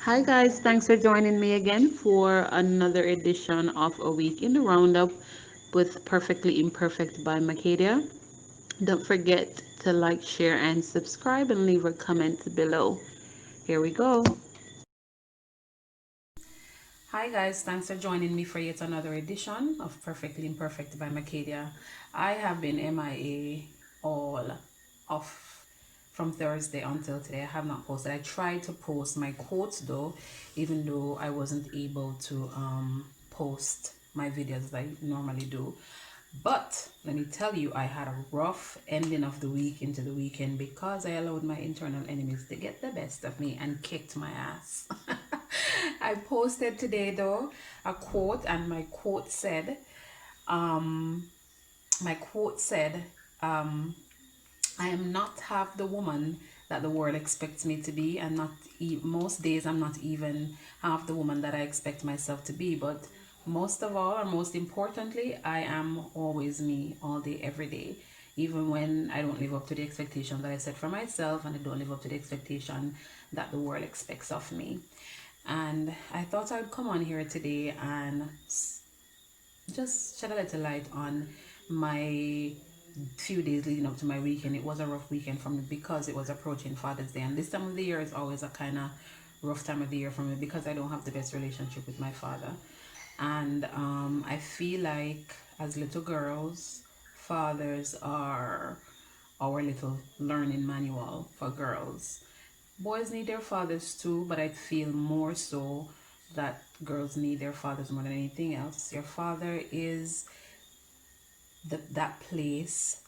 Hi guys, thanks for joining me again for another edition of A Week in the Roundup with Perfectly Imperfect by Mckadia. Don't forget to like, share, and subscribe and leave a comment below. Here we go. Hi guys, thanks for joining me for yet another edition of Perfectly Imperfect by Mckadia. I have been MIA all of from Thursday until today. I have not posted. I tried to post my quotes though, even though I wasn't able to post my videos as I normally do. But let me tell you, I had a rough ending of the week into the weekend because I allowed my internal enemies to get the best of me and kicked my ass. I posted today though a quote, and um, my quote said, I am not half the woman that the world expects me to be, and most days I'm not even half the woman that I expect myself to be. But most of all, or most importantly, I am always me, all day, every day. Even when I don't live up to the expectation that I set for myself, and I don't live up to the expectation that the world expects of me. And I thought I'd come on here today and just shed a little light on my few days leading up to my weekend. It was a rough weekend for me because it was approaching Father's Day, and this time of the year is always a kind of rough time of the year for me because I don't have the best relationship with my father. And I feel like as little girls, fathers are our little learning manual for girls. Boys need their fathers too, but I feel more so that girls need their fathers more than anything else. Your father is that place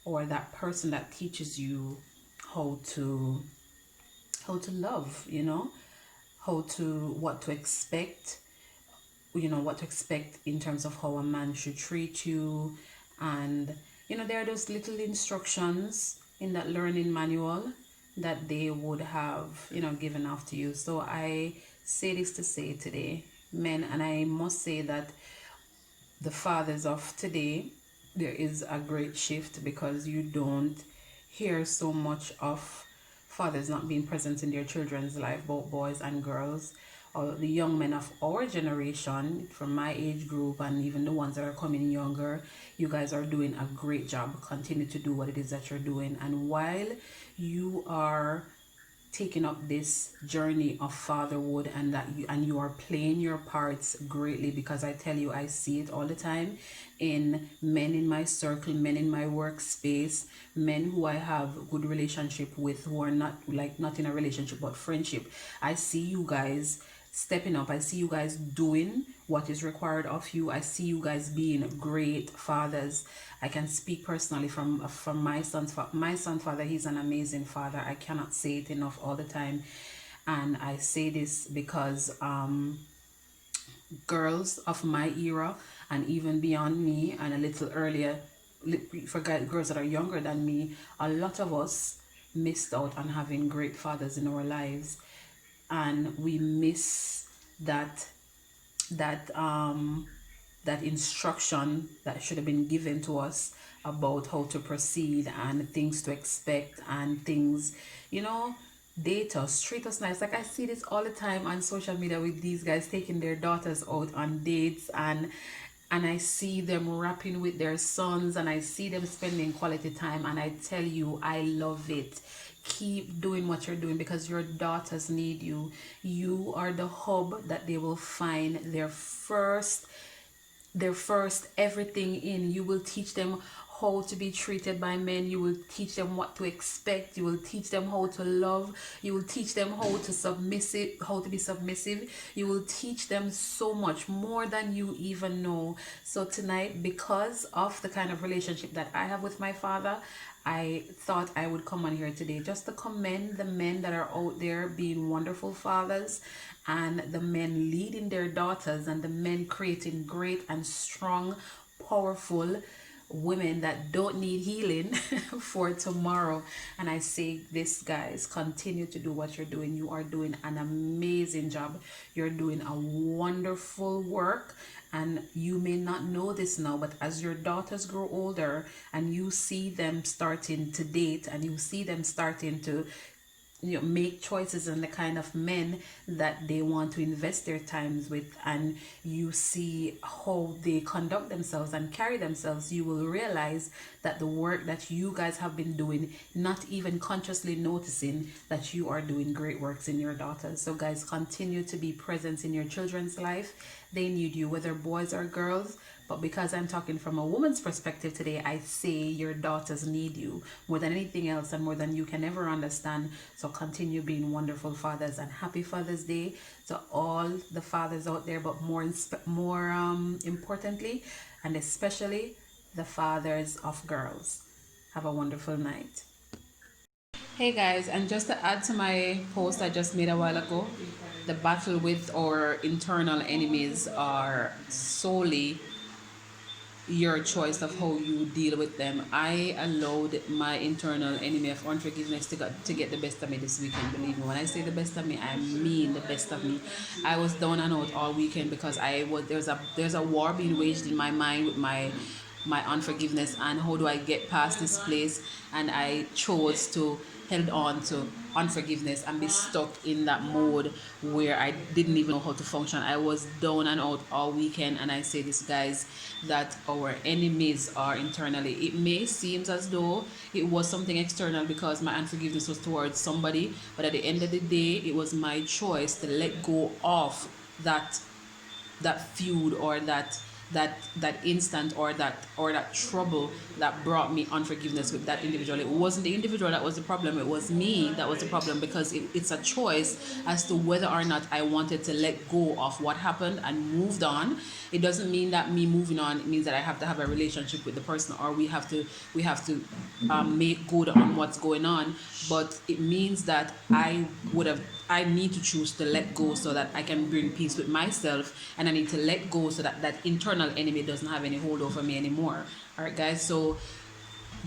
or that person that teaches you how to love, how to what to expect, what to expect in terms of how a man should treat you. And there are those little instructions in that learning manual that they would have given off to you. So I say this to say today, men, and I must say that the fathers of today, there is a great shift because you don't hear so much of fathers not being present in their children's life, both boys and girls. Or the young men of our generation, from my age group, and even the ones that are coming younger, you guys are doing a great job. Continue to do what it is that you're doing. And while you are taking up this journey of fatherhood, and that you are playing your parts greatly, because I tell you, I see it all the time in men in my circle, men in my workspace, men who I have good relationship with, who are not in a relationship but friendship. I see you guys stepping up. I see you guys doing what is required of you. I see you guys being great fathers. I can speak personally from my son's father. He's an amazing father. I cannot say it enough all the time. And I say this because girls of my era and even beyond me and a little earlier, for girls that are younger than me, a lot of us missed out on having great fathers in our lives, and we miss that that instruction that should have been given to us about how to proceed and things to expect and things, you know date us, treat us nice. Like, I see this all the time on social media with these guys taking their daughters out on dates, and I see them rapping with their sons, and I see them spending quality time, and I tell you, I love it. Keep doing what you're doing because your daughters need you. You are the hub that they will find their first everything in. You will teach them how to be treated by men. You will teach them what to expect. You will teach them how to love. You will teach them how to be submissive. You will teach them so much more than you even know. So tonight, because of the kind of relationship that I have with my father, I thought I would come on here today just to commend the men that are out there being wonderful fathers, and the men leading their daughters, and the men creating great and strong, powerful women that don't need healing for tomorrow. And I say this, guys, continue to do what you're doing. You are doing an amazing job. You're doing a wonderful work. And you may not know this now, but as your daughters grow older and you see them starting to date, and you see them starting to make choices and the kind of men that they want to invest their times with, and you see how they conduct themselves and carry themselves, you will realize that the work that you guys have been doing, not even consciously noticing that you are doing great works in your daughters. So guys, continue to be present in your children's life. They need you, whether boys or girls. But because I'm talking from a woman's perspective today, I say your daughters need you more than anything else and more than you can ever understand. So continue being wonderful fathers, and happy Father's Day to all the fathers out there, but more importantly, and especially the fathers of girls. Have a wonderful night. Hey guys, and just to add to my post I just made a while ago, the battle with our internal enemies are solely your choice of how you deal with them. I allowed my internal enemy of unforgiveness to get the best of me this weekend. Believe me, when I say the best of me, I mean the best of me. I was down and out all weekend because there's a war being waged in my mind with my unforgiveness and how do I get past this place, and I chose to held on to unforgiveness and be stuck in that mode where I didn't even know how to function. I was down and out all weekend, and I say this, guys, that our enemies are internally. It may seem as though it was something external because my unforgiveness was towards somebody, but at the end of the day, it was my choice to let go of that feud or that instant or that trouble that brought me unforgiveness with that individual. It wasn't the individual that was the problem, it was me that was the problem, because it's a choice as to whether or not I wanted to let go of what happened and moved on. It doesn't mean that me moving on means that I have to have a relationship with the person, or we have to make good on what's going on, but it means that I need to choose to let go so that I can bring peace with myself, and I need to let go so that that internal enemy doesn't have any hold over me anymore. All right, guys. So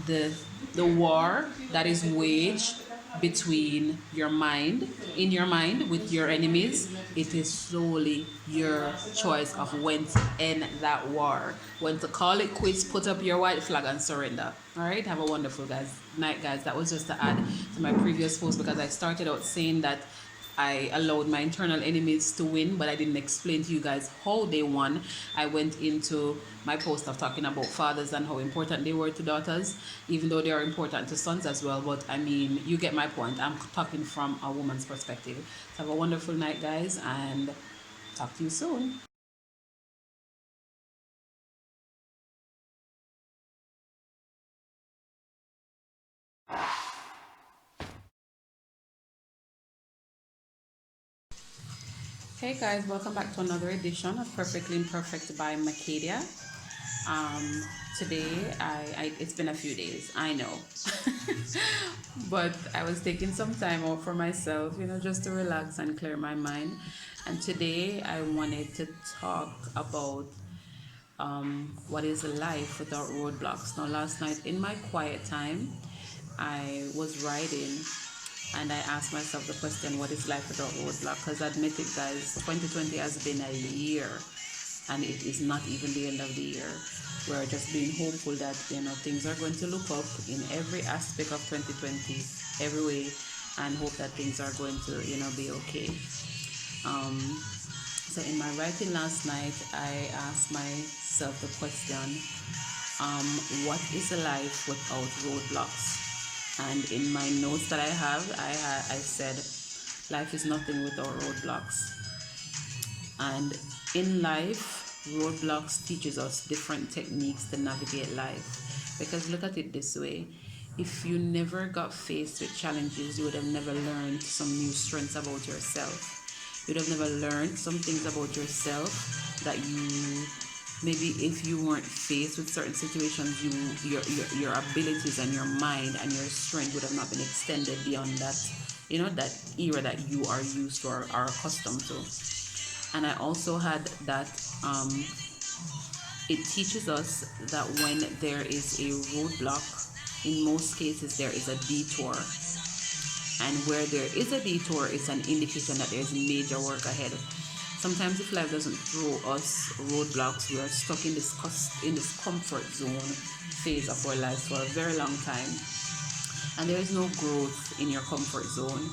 the war that is waged between your mind, in your mind, with your enemies, it is solely your choice of when to end that war, when to call it quits, put up your white flag and surrender. All right, have a wonderful night, guys. That was just to add to my previous post, because I started out saying that I allowed my internal enemies to win, but I didn't explain to you guys how they won. I went into my post of talking about fathers and how important they were to daughters, even though they are important to sons as well. But I mean, you get my point. I'm talking from a woman's perspective. So have a wonderful night, guys, and talk to you soon. Hey guys, welcome back to another edition of Perfectly Imperfect by Mckadia. Um, Today, it's been a few days, I know, but I was taking some time out for myself, just to relax and clear my mind. And today, I wanted to talk about what is life without roadblocks. Now, last night in my quiet time, I was writing and I asked myself the question, what is life without roadblock? Because admit it, guys, 2020 has been a year and it is not even the end of the year. We're just being hopeful that things are going to look up in every aspect of 2020, every way, and hope that things are going to be okay. Um, so in my writing last night, I asked myself the question, what is a life without roadblocks? And in my notes that I have, I said, life is nothing without roadblocks. And in life, roadblocks teaches us different techniques to navigate life. Because look at it this way, if you never got faced with challenges, you would have never learned some new strengths about yourself. You would have never learned some things about yourself that you maybe, if you weren't faced with certain situations, your abilities and your mind and your strength would have not been extended beyond that, that era that you are used to or are accustomed to. And I also had that it teaches us that when there is a roadblock, in most cases there is a detour. And where there is a detour, it's an indication that there's major work ahead. Sometimes if life doesn't throw us roadblocks, we are stuck in this comfort zone phase of our lives for a very long time. And there is no growth in your comfort zone.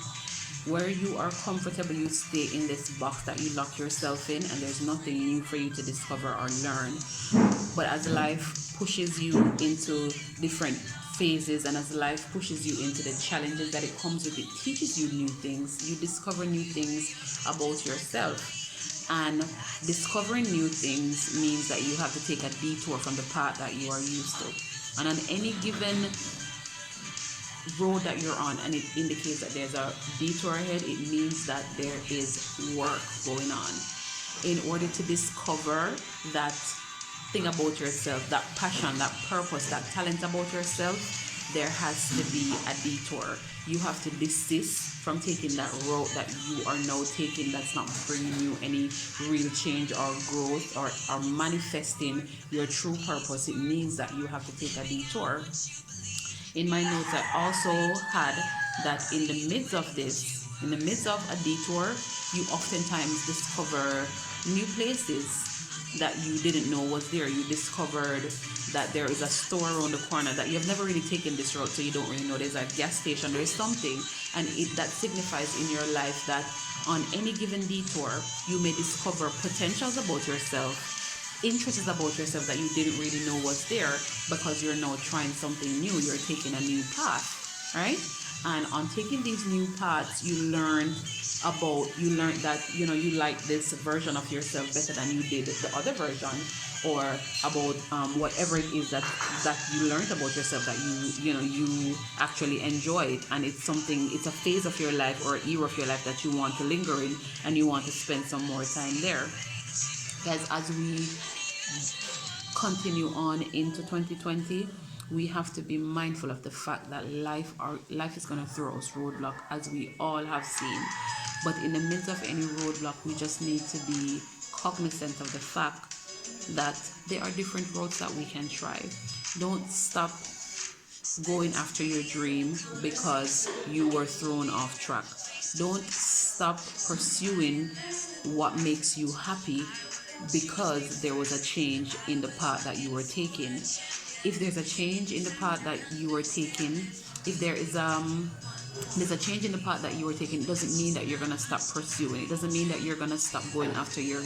Where you are comfortable, you stay in this box that you lock yourself in, and there's nothing new for you to discover or learn. But as life pushes you into different phases, and as life pushes you into the challenges that it comes with, it teaches you new things. You discover new things about yourself. And discovering new things means that you have to take a detour from the path that you are used to. And on any given road that you're on, and it indicates that there's a detour ahead, it means that there is work going on. In order to discover that thing about yourself, that passion, that purpose, that talent about yourself, there has to be a detour. You have to desist from taking that route that you are now taking that's not bringing you any real change or growth, or manifesting your true purpose. It means that you have to take a detour. In my notes, I also had that in the midst of this, in the midst of a detour, you oftentimes discover new places that you didn't know was there. You discovered that there is a store around the corner that you've never really taken this route, so you don't really know. There's a gas station, there's something, and that signifies in your life that on any given detour, you may discover potentials about yourself, interests about yourself that you didn't really know was there, because you're now trying something new. You're taking a new path, right? And on taking these new paths, you learn that you like this version of yourself better than you did the other version, or about whatever it is that you learned about yourself that you actually enjoyed, and it's a phase of your life or era of your life that you want to linger in, and you want to spend some more time there. Guys, as we continue on into 2020, we have to be mindful of the fact that life is going to throw us roadblock, as we all have seen. But in the midst of any roadblock, we just need to be cognizant of the fact that there are different roads that we can try. Don't stop going after your dream because you were thrown off track. Don't stop pursuing what makes you happy because there was a change in the path that you were taking. If there's a change in the path that you were taking, if there's a change in the path that you were taking, it doesn't mean that you're gonna stop pursuing. It doesn't mean that you're gonna stop going after your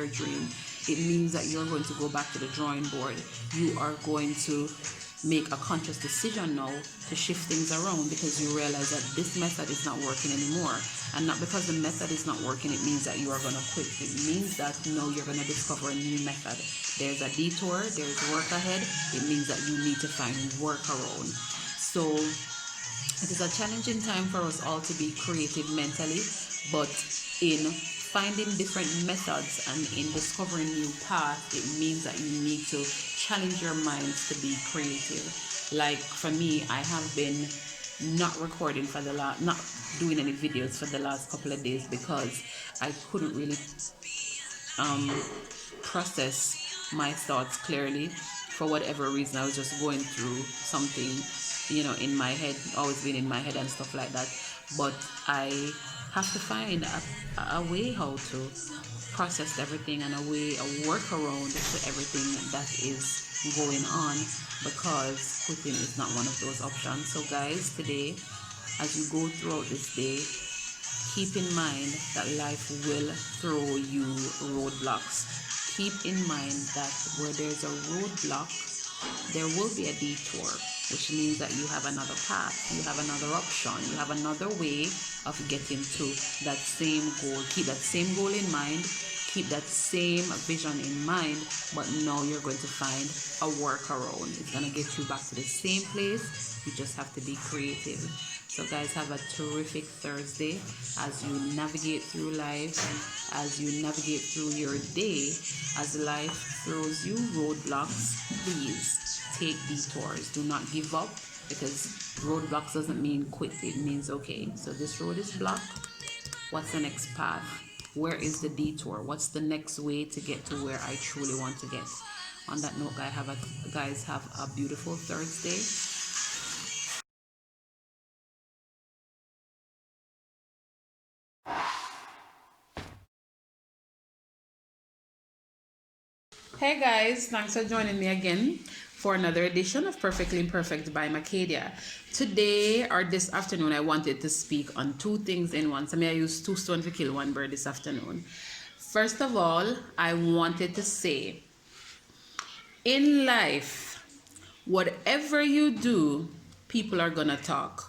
dream. It means that you're going to go back to the drawing board. You are going to make a conscious decision now to shift things around, because you realize that this method is not working anymore. And not because the method is not working, it means that you are going to quit. It means that no, you're going to discover a new method. There's a detour, there's work ahead. It means that you need to find workaround. So it is a challenging time for us all to be creative mentally, but in finding different methods and in discovering new paths, it means that you need to challenge your minds to be creative. Like for me, I have been not recording not doing any videos for the last couple of days because I couldn't really process my thoughts clearly. For whatever reason, I was just going through something, in my head, always been in my head and stuff like that. But I have to find a way how to process everything, and a workaround to everything that is going on, because quitting is not one of those options. So guys, today, as you go throughout this day, keep in mind that life will throw you roadblocks. Keep in mind that where there's a roadblock, there will be a detour, which means that you have another path, you have another option, you have another way of getting to that same goal. Keep that same goal in mind, keep that same vision in mind, but now you're going to find a workaround. It's going to get you back to the same place. You just have to be creative. So guys, have a terrific Thursday as you navigate through life, as you navigate through your day. As life throws you roadblocks, please take detours. Do not give up, because roadblocks doesn't mean quit. It means, okay, so this road is blocked. What's the next path? Where is the detour? What's the next way to get to where I truly want to get? On that note, guys, have a beautiful Thursday. Hey guys, thanks for joining me again for another edition of Perfectly Imperfect by Mckadia. Today or this afternoon, I wanted to speak on two things in one. So I use two stones to kill one bird this afternoon. First of all, I wanted to say, in life, whatever you do, people are gonna talk.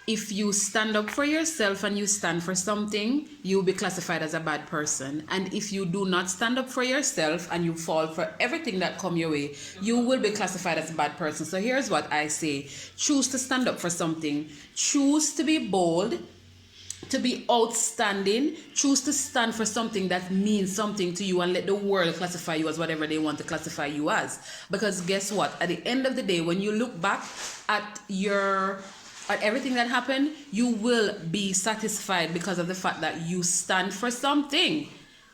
If you stand up for yourself and you stand for something, you'll be classified as a bad person. And if you do not stand up for yourself and you fall for everything that come your way, you will be classified as a bad person. So here's what I say. Choose to stand up for something. Choose to be bold, to be outstanding. Choose to stand for something that means something to you and let the world classify you as whatever they want to classify you as. Because guess what? At the end of the day, when you look back at everything that happened, you will be satisfied because of the fact that you stand for something,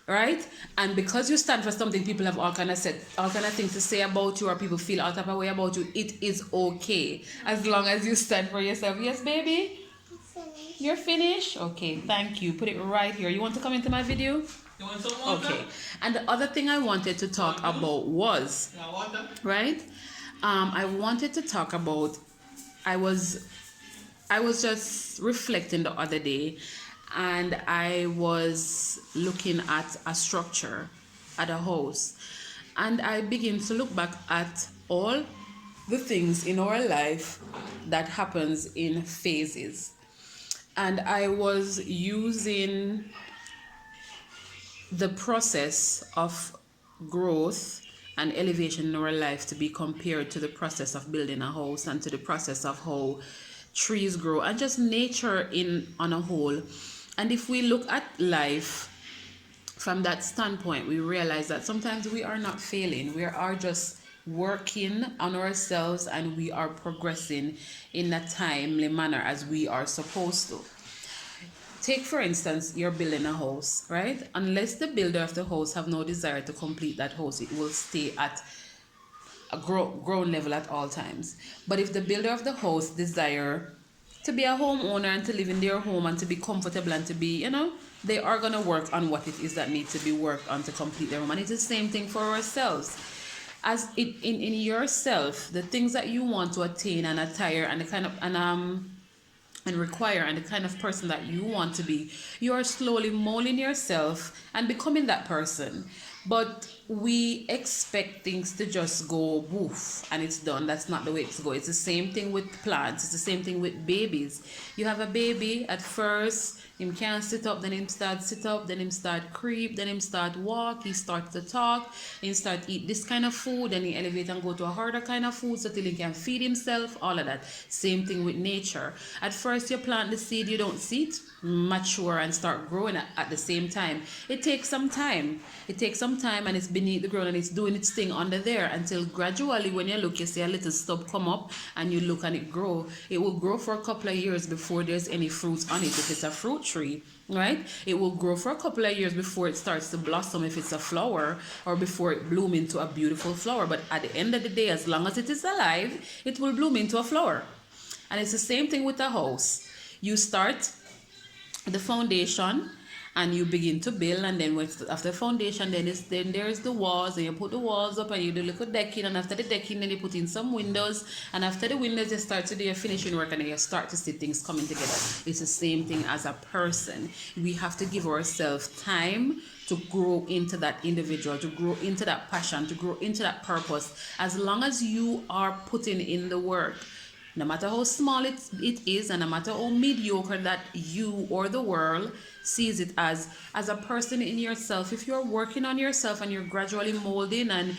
right? And because you stand for something, people have all kind of things to say about you, or people feel out of a way about you. It is okay as long as you stand for yourself. Yes, baby? You're finished? Okay, thank you. Put it right here. You want to come into my video? You want some water? Okay. And the other thing I wanted to talk about was, right? I wanted to talk about, I was just reflecting the other day, and I was looking at a structure, at a house, and I began to look back at all the things in our life that happens in phases. And I was using the process of growth and elevation in our life to be compared to the process of building a house and to the process of how trees grow and just nature on a whole. And if we look at life from that standpoint, we realize that sometimes we are not failing. We are just working on ourselves, and we are progressing in a timely manner as we are supposed to. Take, for instance, you're building a house, right? Unless the builder of the house have no desire to complete that house, it will stay at a ground level at all times. But if the builder of the house desire to be a homeowner and to live in their home and to be comfortable and to be, they are going to work on what it is that needs to be worked on to complete their home. And it's the same thing for ourselves. As in yourself, the things that you want to attain and attire and the kind of and require and the kind of person that you want to be, you are slowly molding yourself and becoming that person. But we expect things to just go woof and it's done. That's not the way it's going. It's the same thing with plants. It's the same thing with babies. You have a baby at first, him can't sit up, then him start sit up, then him start creep, then him start walk, he start to talk, he start eat this kind of food, then he elevate and go to a harder kind of food so till he can feed himself, all of that. Same thing with nature. At first you plant the seed, you don't see it mature and start growing at the same time. It takes some time. It takes some time, and it's beneath the ground and it's doing its thing under there until gradually when you look, you see a little stub come up and you look and it grow. It will grow for a couple of years before there's any fruits on it if it's a fruit tree, right? It will grow for a couple of years before it starts to blossom if it's a flower, or before it bloom into a beautiful flower. But at the end of the day, as long as it is alive, it will bloom into a flower. And it's the same thing with a house. You start the foundation and you begin to build, and then after the foundation, then there's the walls, and you put the walls up and you do little decking, and after the decking then you put in some windows, and after the windows you start to do your finishing work, and then you start to see things coming together. It's the same thing as a person. We have to give ourselves time to grow into that individual, to grow into that passion, to grow into that purpose. As long as you are putting in the work, no matter how small it is, and no matter how mediocre that you or the world sees it as a person in yourself, if you're working on yourself and you're gradually molding and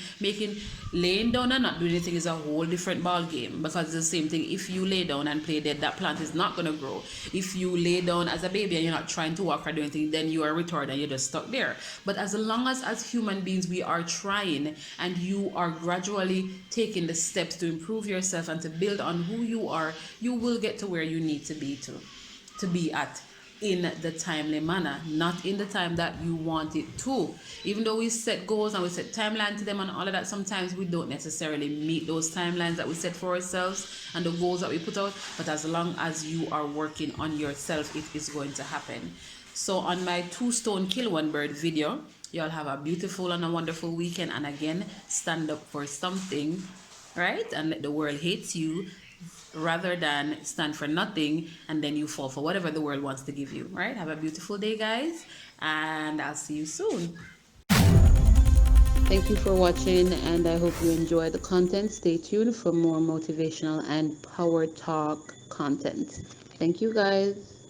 laying down and not doing anything is a whole different ball game, because it's the same thing. If you lay down and play dead, that plant is not going to grow. If you lay down as a baby and you're not trying to walk or do anything, then you are retarded and you're just stuck there. But as long as human beings we are trying, and you are gradually taking the steps to improve yourself and to build on who you are, you will get to where you need to be at in the timely manner, not in the time that you want it to. Even though we set goals and we set timelines to them and all of that, sometimes we don't necessarily meet those timelines that we set for ourselves and the goals that we put out. But as long as you are working on yourself, it is going to happen. So on my 2 stone kill 1 bird video, y'all have a beautiful and a wonderful weekend. And again, stand up for something right? And let the world hates you rather than stand for nothing and then you fall for whatever the world wants to give you, right? Have a beautiful day, guys, and I'll see you soon. Thank you for watching, and I hope you enjoy the content. Stay tuned for more motivational and power talk content. Thank you, guys.